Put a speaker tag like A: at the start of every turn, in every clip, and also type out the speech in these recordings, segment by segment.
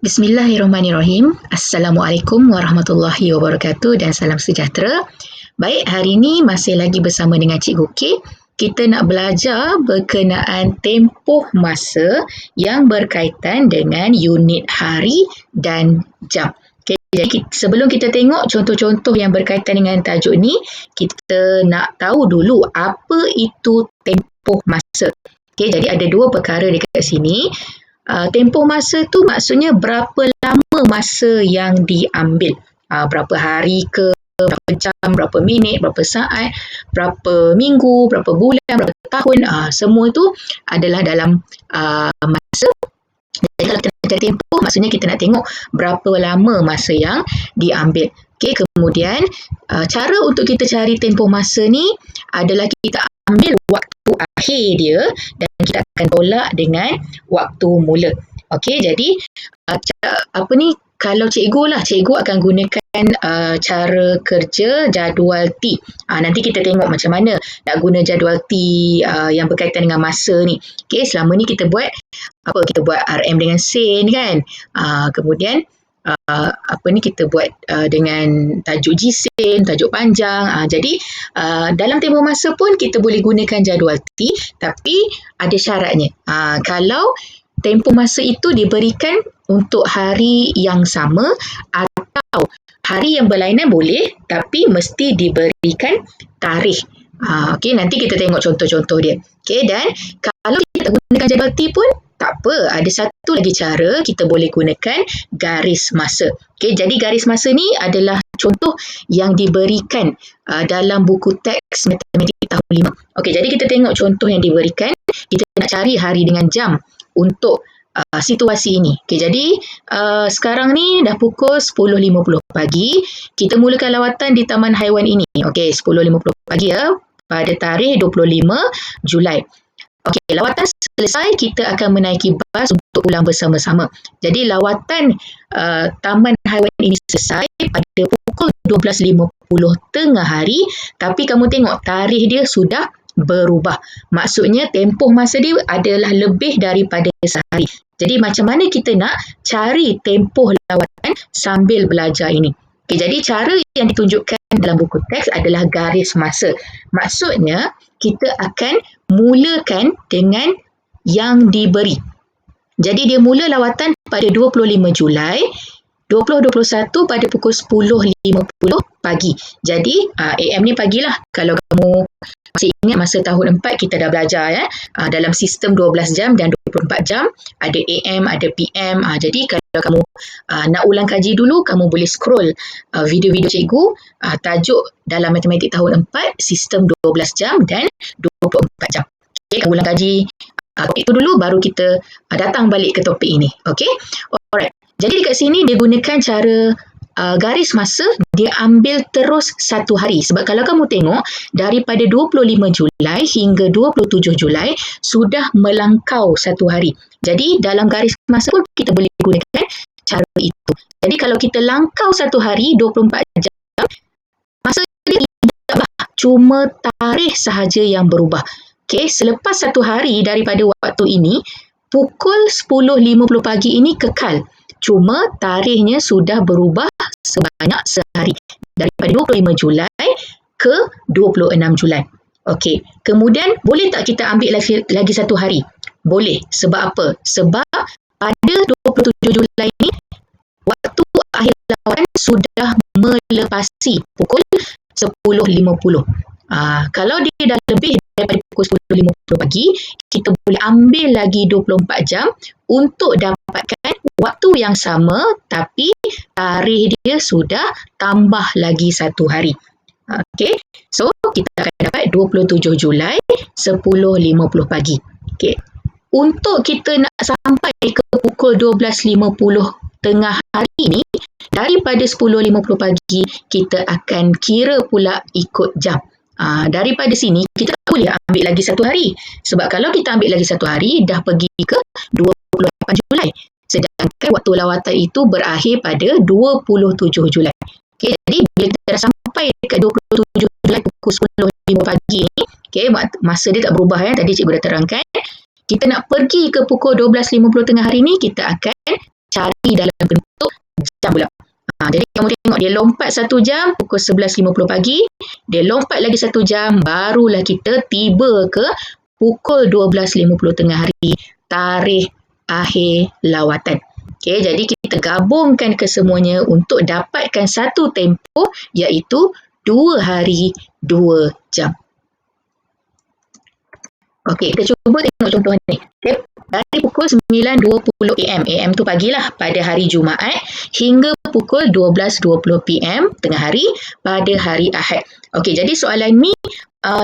A: Bismillahirrahmanirrahim. Assalamualaikum warahmatullahi wabarakatuh dan salam sejahtera. Baik, hari ini masih lagi bersama dengan Cikgu K. Kita nak belajar berkenaan tempoh masa yang berkaitan dengan unit hari dan jam. Okay, jadi sebelum kita tengok contoh-contoh yang berkaitan dengan tajuk ni, kita nak tahu dulu apa itu tempoh masa. Okay, jadi ada dua perkara dekat sini. Tempoh masa tu maksudnya berapa lama masa yang diambil. Berapa hari ke, berapa jam, berapa minit, berapa saat, berapa minggu, berapa bulan, berapa tahun. Semua tu adalah dalam masa. Jadi kalau kita nak cari tempoh, maksudnya kita nak tengok berapa lama masa yang diambil. Okay, kemudian cara untuk kita cari tempoh masa ni adalah kita ambil waktu akhir dia dan kita akan tolak dengan waktu mula. Okey, jadi kalau cikgu akan gunakan cara kerja jadual T. Nanti kita tengok macam mana nak guna jadual T yang berkaitan dengan masa ni. Okey, selama ni kita buat RM dengan sen kan. Kemudian kita buat dengan tajuk G-sen, tajuk panjang. Jadi dalam tempoh masa pun kita boleh gunakan jadual T, tapi ada syaratnya. Kalau tempoh masa itu diberikan untuk hari yang sama atau hari yang berlainan boleh, tapi mesti diberikan tarikh. Okey, nanti kita tengok contoh-contoh dia. Okey, dan kalau kita gunakan jadual T pun tak apa, ada satu lagi cara kita boleh gunakan garis masa. Okey, jadi garis masa ni adalah contoh yang diberikan dalam buku teks matematik tahun 5. Okey, jadi kita tengok contoh yang diberikan. Kita nak cari hari dengan jam untuk situasi ini. Okey, jadi sekarang ni dah pukul 10.50 pagi. Kita mulakan lawatan di Taman Haiwan ini. Okey, 10.50 pagi ya, pada tarikh 25 Julai. Okey, lawatan selesai, kita akan menaiki bas untuk pulang bersama-sama. Jadi lawatan Taman Haiwan ini selesai pada pukul 12.50 tengah hari, tapi kamu tengok tarikh dia sudah berubah. Maksudnya tempoh masa dia adalah lebih daripada sehari. Jadi macam mana kita nak cari tempoh lawatan sambil belajar ini? Okay, jadi cara yang ditunjukkan dalam buku teks adalah garis masa. Maksudnya kita akan mulakan dengan yang diberi. Jadi dia mula lawatan pada 25 Julai 2021 pada pukul 10.50 pagi. Jadi AM ni pagilah. Kalau kamu masih ingat masa tahun 4 kita dah belajar ya. Dalam sistem 12 jam dan 24 jam, ada AM, ada PM. Jadi kalau kamu nak ulang kaji dulu, kamu boleh scroll video-video cikgu tajuk dalam matematik tahun 4, sistem 12 jam dan 24 jam. Okey, kamu ulang kaji topik itu dulu, baru kita datang balik ke topik ini. Okey, alright. Jadi dekat sini dia gunakan cara garis masa, dia ambil terus satu hari. Sebab kalau kamu tengok, daripada 25 Julai hingga 27 Julai sudah melangkau satu hari. Jadi dalam garis masa pun kita boleh gunakan cara itu. Jadi kalau kita langkau satu hari, 24 jam, masa dia tidak berubah, cuma tarikh sahaja yang berubah. Okay, selepas satu hari daripada waktu ini, pukul 10.50 pagi ini kekal. Cuma tarikhnya sudah berubah sebanyak sehari. Daripada 25 Julai ke 26 Julai. Okey. Kemudian, boleh tak kita ambil lagi satu hari? Boleh. Sebab apa? Sebab pada 27 Julai ini, waktu akhir lawatan sudah melepasi pukul 10.50. Kalau dia dah lebih daripada pukul 10.50 pagi, kita boleh ambil lagi 24 jam untuk dapatkan waktu yang sama, tapi tarikh dia sudah tambah lagi satu hari. Okey, so kita akan dapat 27 Julai 10.50 pagi. Okey, untuk kita nak sampai ke pukul 12.50 tengah hari ini, daripada 10.50 pagi kita akan kira pula ikut jam. Daripada sini kita tak boleh ambil lagi satu hari, sebab kalau kita ambil lagi satu hari dah pergi ke 28 Julai, sedangkan waktu lawatan itu berakhir pada 27 Julai. Okay, jadi bila kita dah sampai dekat 27 Julai pukul 10.50 pagi ni, okay, masa dia tak berubah ya, tadi cikgu dah terangkan. Kita nak pergi ke pukul 12.50 tengah hari ni, kita akan cari dalam bentuk jam pula. Jadi kamu tengok dia lompat 1 jam pukul 11.50 pagi, dia lompat lagi 1 jam, barulah kita tiba ke pukul 12.50 tengah hari, tarikh akhir lawatan. Okay, jadi kita gabungkan kesemuanya untuk dapatkan satu tempoh iaitu 2 hari 2 jam. Okey, kita cuba tengok contoh ni. Okay. Dari pukul 9.20 AM, AM tu pagilah pada hari Jumaat, hingga pukul 12.20 PM tengah hari pada hari Ahad. Okey, jadi soalan ni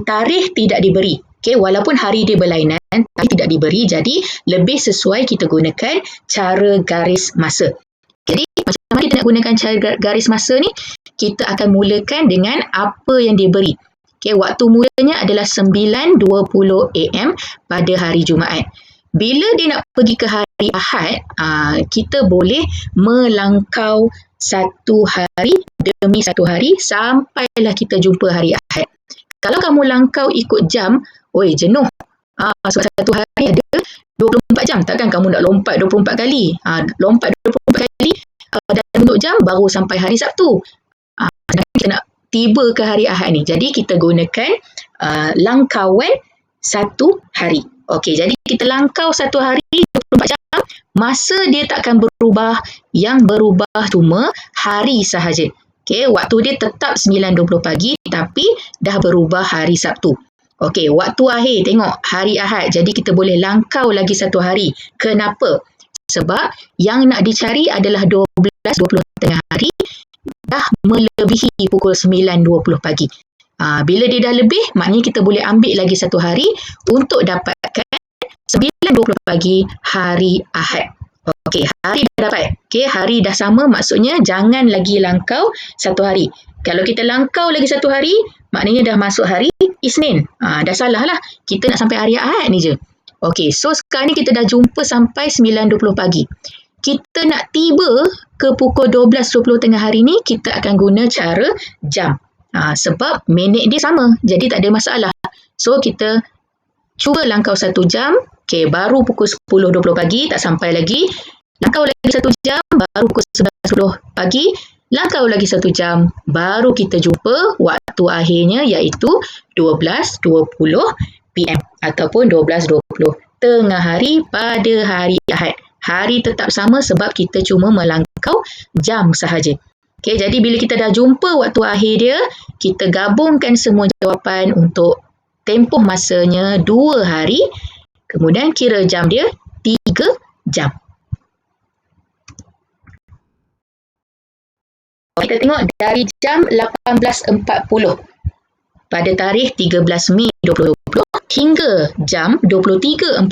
A: tarikh tidak diberi. Okey, walaupun hari dia berlainan, tarikh tidak diberi, jadi lebih sesuai kita gunakan cara garis masa. Jadi, macam mana kita nak gunakan cara garis masa ni? Kita akan mulakan dengan apa yang diberi. Okay, waktu mulanya adalah 9.20 AM pada hari Jumaat. Bila dia nak pergi ke hari Ahad, kita boleh melangkau satu hari demi satu hari sampailah kita jumpa hari Ahad. Kalau kamu langkau ikut jam, jenuh. Sebab satu hari ada 24 jam. Takkan kamu nak lompat 24 kali. Lompat 24 kali dalam bentuk jam baru sampai hari Sabtu. Kita nak tiba ke hari Ahad ni. Jadi kita gunakan langkauan satu hari. Okey, jadi kita langkau satu hari 24 jam, masa dia takkan berubah, yang berubah cuma hari sahaja. Okey, waktu dia tetap 9.20 pagi tapi dah berubah hari Sabtu. Okey, waktu akhir tengok hari Ahad. Jadi kita boleh langkau lagi satu hari. Kenapa? Sebab yang nak dicari adalah 12.20 tengah hari, dah melebihi pukul 9.20 pagi. Bila dia dah lebih, maknanya kita boleh ambil lagi satu hari untuk dapatkan 9.20 pagi hari Ahad. Okey, hari dah dapat. Okey, hari dah sama, maksudnya jangan lagi langkau satu hari. Kalau kita langkau lagi satu hari, maknanya dah masuk hari Isnin. Dah salah lah. Kita nak sampai hari Ahad ni je. Okey, so sekarang ni kita dah jumpa sampai 9.20 pagi. Kita nak tiba ke pukul 12.20 tengah hari ni, kita akan guna cara jam. Sebab minit dia sama, jadi tak ada masalah. So, kita cuba langkau 1 jam. Okay, baru pukul 10.20 pagi, tak sampai lagi. Langkau lagi 1 jam, baru pukul 11.10 pagi. Langkau lagi 1 jam, baru kita jumpa waktu akhirnya iaitu 12.20 PM ataupun 12.20 tengah hari pada hari Ahad. Hari tetap sama sebab kita cuma melangkau jam sahaja. Okay, jadi bila kita dah jumpa waktu akhir dia, kita gabungkan semua jawapan untuk tempoh masanya 2 hari, kemudian kira jam dia 3 jam. Kita tengok dari jam 18.40 pada tarikh 13 Mei 2020 hingga jam 23.40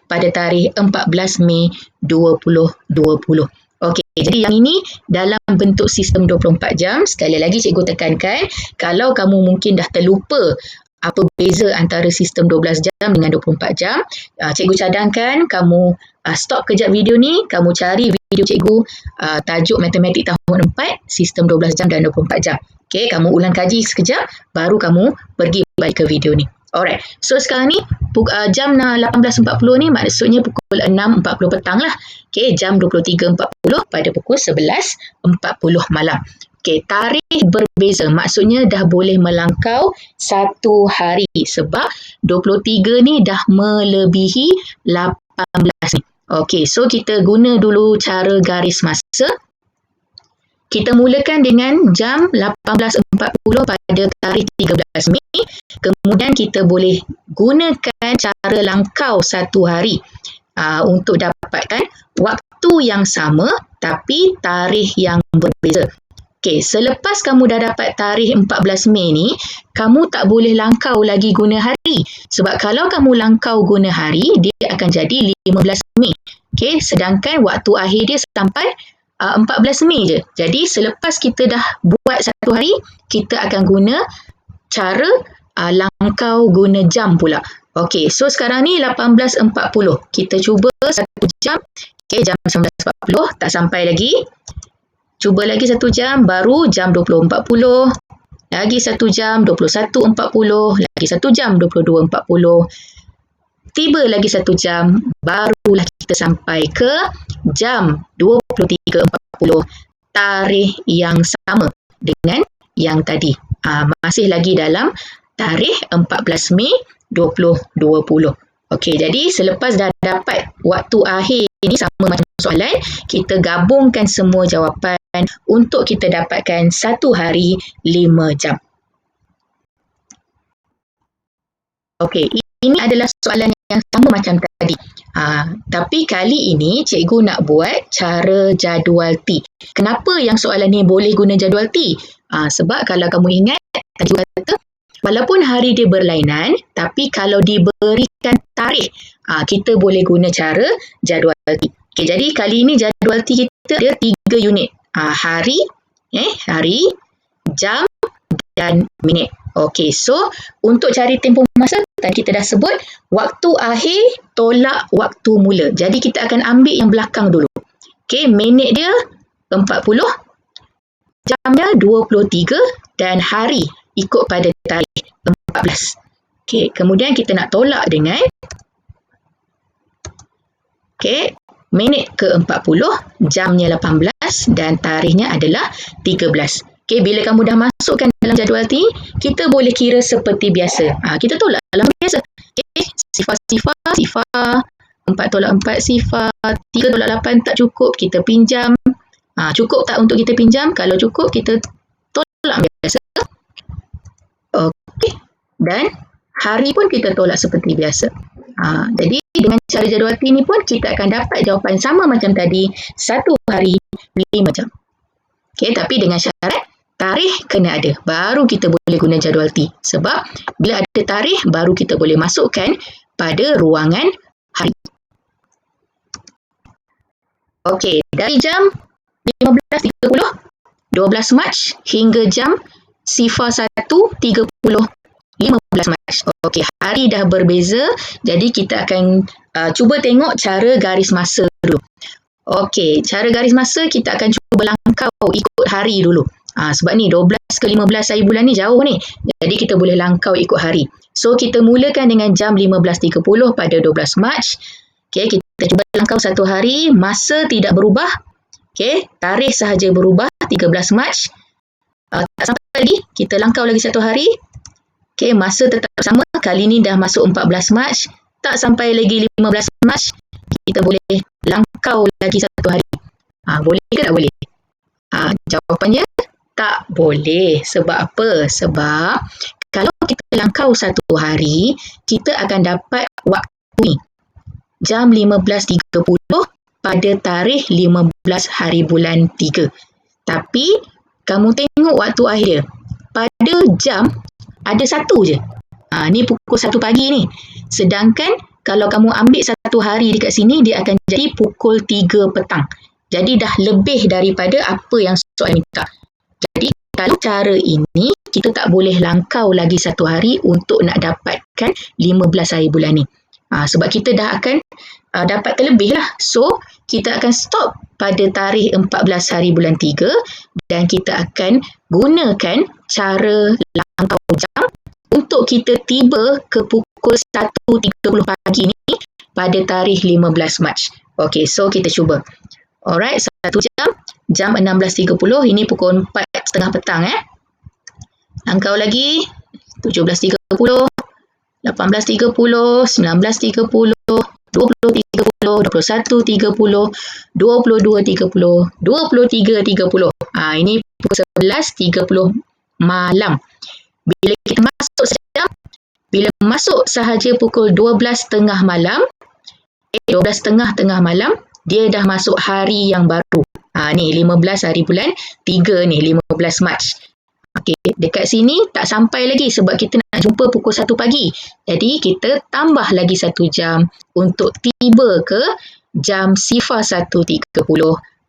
A: pada tarikh 14 Mei 2020. Okey, jadi yang ini dalam bentuk sistem 24 jam. Sekali lagi cikgu tekankan, kalau kamu mungkin dah terlupa apa beza antara sistem 12 jam dengan 24 jam, cikgu cadangkan kamu stop kejap video ni, kamu cari video cikgu tajuk matematik tahun 4, sistem 12 jam dan 24 jam. Okey, kamu ulang kaji sekejap, baru kamu pergi balik ke video ni. Alright, so sekarang ni jam 18.40 ni maksudnya pukul 6.40 petang lah. Okay, jam 23.40 pada pukul 11.40 malam. Okay, tarikh berbeza, maksudnya dah boleh melangkau satu hari sebab 23 ni dah melebihi 18 ni. Okay, so kita guna dulu cara garis masa. Kita mulakan dengan jam 18.40 pada tarikh 13 Mei. Kemudian kita boleh gunakan cara langkau satu hari untuk dapatkan waktu yang sama tapi tarikh yang berbeza. Okey, selepas kamu dah dapat tarikh 14 Mei ni, kamu tak boleh langkau lagi guna hari. Sebab kalau kamu langkau guna hari, dia akan jadi 15 Mei. Okey, sedangkan waktu akhir dia sampai 14 Mei je. Jadi selepas kita dah buat satu hari, kita akan guna cara langkau guna jam pula. Okey, so sekarang ni 18.40. Kita cuba satu jam. Okey, jam 19.40 tak sampai lagi. Cuba lagi satu jam, baru jam 20.40. Lagi satu jam 21.40. Lagi satu jam 22.40. Tiba lagi satu jam, barulah kita sampai ke jam 23.40, tarikh yang sama dengan yang tadi. Masih lagi dalam tarikh 14 Mei 2020. Okey, jadi selepas dah dapat waktu akhir ni sama macam soalan, kita gabungkan semua jawapan untuk kita dapatkan 1 hari 5 jam. Okey, ini adalah soalan yang sama macam tadi. Tapi kali ini cikgu nak buat cara jadual T. Kenapa yang soalan ni boleh guna jadual T? Sebab kalau kamu ingat, tadi kata walaupun hari dia berlainan, tapi kalau diberikan tarikh, kita boleh guna cara jadual T. Okay, jadi kali ini jadual T kita ada 3 unit. Hari, jam dan minit. Okey, so untuk cari tempoh masa, tadi kita dah sebut, waktu akhir tolak waktu mula. Jadi kita akan ambil yang belakang dulu. Okey, minit dia 40, jamnya 23 dan hari ikut pada tarikh 14. Okey, kemudian kita nak tolak dengan minit ke-40, jamnya 18 dan tarikhnya adalah 13. Okey, bila kamu dah masukkan dalam jadual T, kita boleh kira seperti biasa. Kita tolak dalam biasa. Okey, sifar, 4 tolak 4 sifar, 3 tolak 8 tak cukup, kita pinjam. Cukup tak untuk kita pinjam? Kalau cukup, kita tolak biasa. Okey, dan hari pun kita tolak seperti biasa. Jadi dengan cara jadual T ni pun kita akan dapat jawapan sama macam tadi, 1 hari 5 jam. Okey, tapi dengan syarat tarikh kena ada, baru kita boleh guna jadual T. Sebab bila ada tarikh, baru kita boleh masukkan pada ruangan hari. Okey, dari jam 15.30, 12 Mac hingga jam 01.30, 15 Mac. Okey, hari dah berbeza, jadi kita akan cuba tengok cara garis masa dulu. Okey, cara garis masa kita akan cuba langkau ikut hari dulu. Sebab ni 12 ke 15 hari bulan ni jauh ni. Jadi kita boleh langkau ikut hari. So kita mulakan dengan jam 15.30 pada 12 Mac. Okey, kita cuba langkau 1 hari, masa tidak berubah. Okey, tarikh sahaja berubah 13 Mac. Tak sampai lagi, kita langkau lagi 1 hari. Okey, masa tetap sama. Kali ni dah masuk 14 Mac. Tak sampai lagi 15 Mac. Kita boleh langkau lagi 1 hari. Boleh ke tak boleh? Jawapannya tak boleh. Sebab apa? Sebab kalau kita langkau 1 hari, kita akan dapat waktu ni. Jam 15.30 pada tarikh 15 hari bulan 3. Tapi kamu tengok waktu akhir dia. Pada jam ada 1 je. Ni pukul 1 pagi ni. Sedangkan kalau kamu ambil 1 hari dekat sini, dia akan jadi pukul 3 petang. Jadi dah lebih daripada apa yang soalan minta. Jadi kalau cara ini, kita tak boleh langkau lagi 1 hari untuk nak dapatkan 15 hari bulan ni. Sebab kita dah akan dapat terlebih lah. So, kita akan stop pada tarikh 14 hari bulan 3 dan kita akan gunakan cara langkau jam untuk kita tiba ke pukul 1.30 pagi ni pada tarikh 15 Mac. Okey, so kita cuba. Alright, 1 jam 16.30, ini pukul 4.30 petang. Langkau lagi, 17.30, 18.30, 19.30, 20.30, 21.30, 22.30, 23.30. Ini pukul 11.30 malam. Bila kita masuk sejam, bila masuk sahaja pukul 12.30 malam, 12.30 tengah malam, dia dah masuk hari yang baru. Ni 15 hari bulan 3 ni, 15 Mac. Okey, dekat sini tak sampai lagi sebab kita nak jumpa pukul 1 pagi. Jadi kita tambah lagi 1 jam untuk tiba ke jam 01.30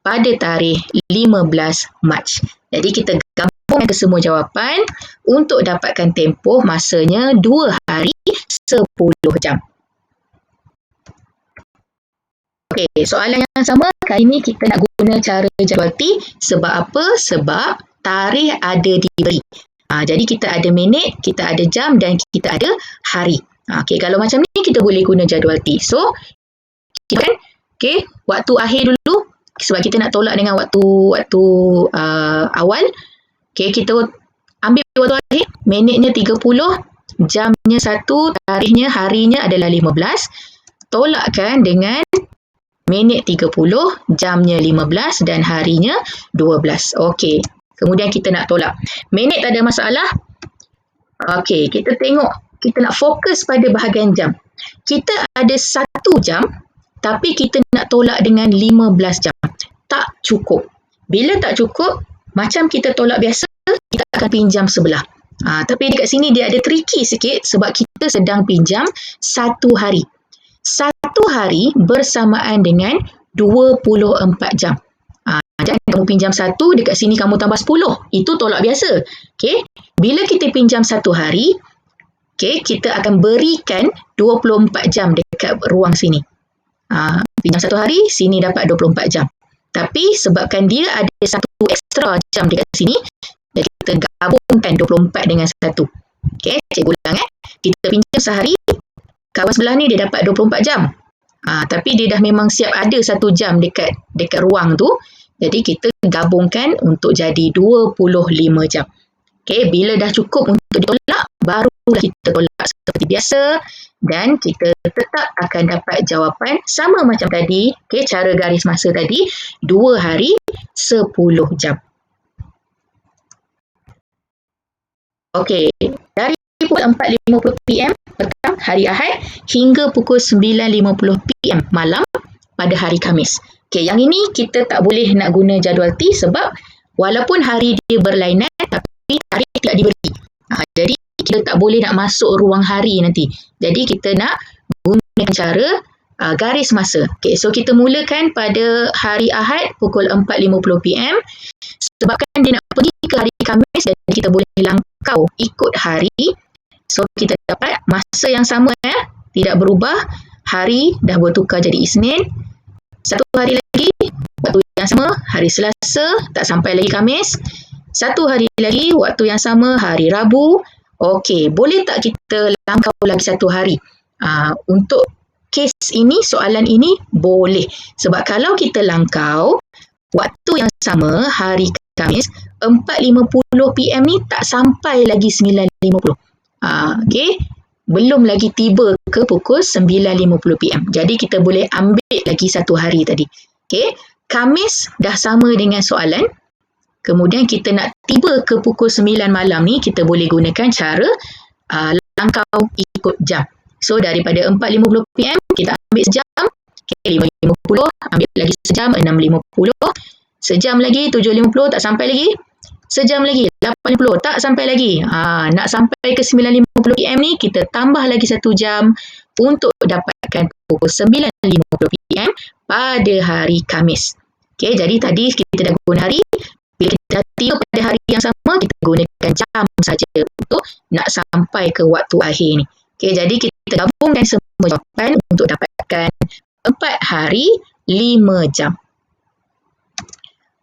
A: pada tarikh 15 Mac. Jadi kita gabungkan ke semua jawapan untuk dapatkan tempoh masanya 2 hari 10 jam. Okey, soalan yang sama, kali ini kita nak guna cara jadual T. Sebab apa? Sebab tarikh ada diberi. Jadi kita ada minit, kita ada jam dan kita ada hari. Okey, kalau macam ni kita boleh guna jadual T. So, kita kan Okey, waktu akhir dulu sebab kita nak tolak dengan waktu awal. Okey, kita ambil waktu akhir, minitnya 30, jamnya 1, tarikhnya, harinya adalah 15. Tolakkan dengan minit 30, jamnya 15 dan harinya 12. Okey, kemudian kita nak tolak. Minit tak ada masalah. Okey, kita tengok, kita nak fokus pada bahagian jam. Kita ada 1 jam, tapi kita nak tolak dengan 15 jam. Tak cukup. Bila tak cukup, macam kita tolak biasa, kita akan pinjam sebelah. Tapi dekat sini dia ada tricky sikit sebab kita sedang pinjam 1 hari. 1 hari bersamaan dengan 24 jam. Jangan kamu pinjam 1, dekat sini kamu tambah 10. Itu tolak biasa. Okay? Bila kita pinjam 1 hari, okay, kita akan berikan 24 jam dekat ruang sini. Pinjam 1 hari, sini dapat 24 jam. Tapi sebabkan dia ada 1 ekstra jam dekat sini, jadi kita gabungkan 24 dengan 1. Okay, cikgu ulang. Kita pinjam sehari, kawan sebelah ni dia dapat 24 jam. Tapi dia dah memang siap ada 1 jam dekat ruang tu. Jadi kita gabungkan untuk jadi 25 jam. Okay, bila dah cukup untuk ditolak, barulah kita tolak seperti biasa dan kita tetap akan dapat jawapan sama macam tadi. Okay, cara garis masa tadi, 2 hari 10 jam. Okey, dari pukul 4.50 PM petang hari Ahad hingga pukul 9.50 PM malam pada hari Khamis. Okey, yang ini kita tak boleh nak guna jadual T sebab walaupun hari dia berlainan tapi tarikh tidak diberi. Jadi kita tak boleh nak masuk ruang hari nanti. Jadi kita nak gunakan cara garis masa. Okey, so kita mulakan pada hari Ahad pukul 4.50 PM. Sebabkan dia nak pergi ke hari Khamis, jadi kita boleh langkau ikut hari. So kita dapat masa yang sama, tidak berubah. Hari dah bertukar jadi Isnin. 1 hari lagi, waktu yang sama, hari Selasa, tak sampai lagi Khamis. 1 hari lagi, waktu yang sama, hari Rabu. Okey, boleh tak kita langkau lagi 1 hari? Untuk kes ini, soalan ini, boleh. Sebab kalau kita langkau, waktu yang sama, hari Khamis, 4.50 PM ni tak sampai lagi 9.50. Okey, belum lagi tiba ke pukul 9.50 PM. Jadi kita boleh ambil lagi 1 hari tadi. Okey, Khamis dah sama dengan soalan. Kemudian kita nak tiba ke pukul 9 malam ni, kita boleh gunakan cara langkau ikut jam. So daripada 4.50 PM, kita ambil sejam. Okay, 5.50, ambil lagi sejam, 6.50. Sejam lagi, 7.50, tak sampai lagi. Sejam lagi, 8.50, tak sampai lagi. Nak sampai ke 9.50 PM ni, kita tambah lagi 1 jam untuk dapatkan pukul 9.50 PM pada hari Khamis. Okay, jadi tadi kita dah guna hari. Bila kita dah tiba pada hari yang sama, kita gunakan jam saja untuk nak sampai ke waktu akhir ni. Okay, jadi kita gabungkan semua jawapan untuk dapatkan 4 hari 5 jam.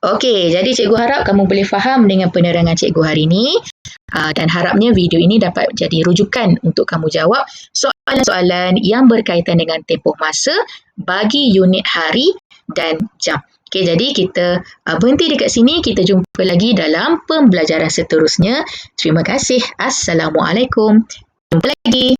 A: Okey, jadi cikgu harap kamu boleh faham dengan penerangan cikgu hari ini dan harapnya video ini dapat jadi rujukan untuk kamu jawab soalan-soalan yang berkaitan dengan tempoh masa bagi unit hari dan jam. Okey, jadi kita berhenti dekat sini. Kita jumpa lagi dalam pembelajaran seterusnya. Terima kasih. Assalamualaikum. Jumpa lagi.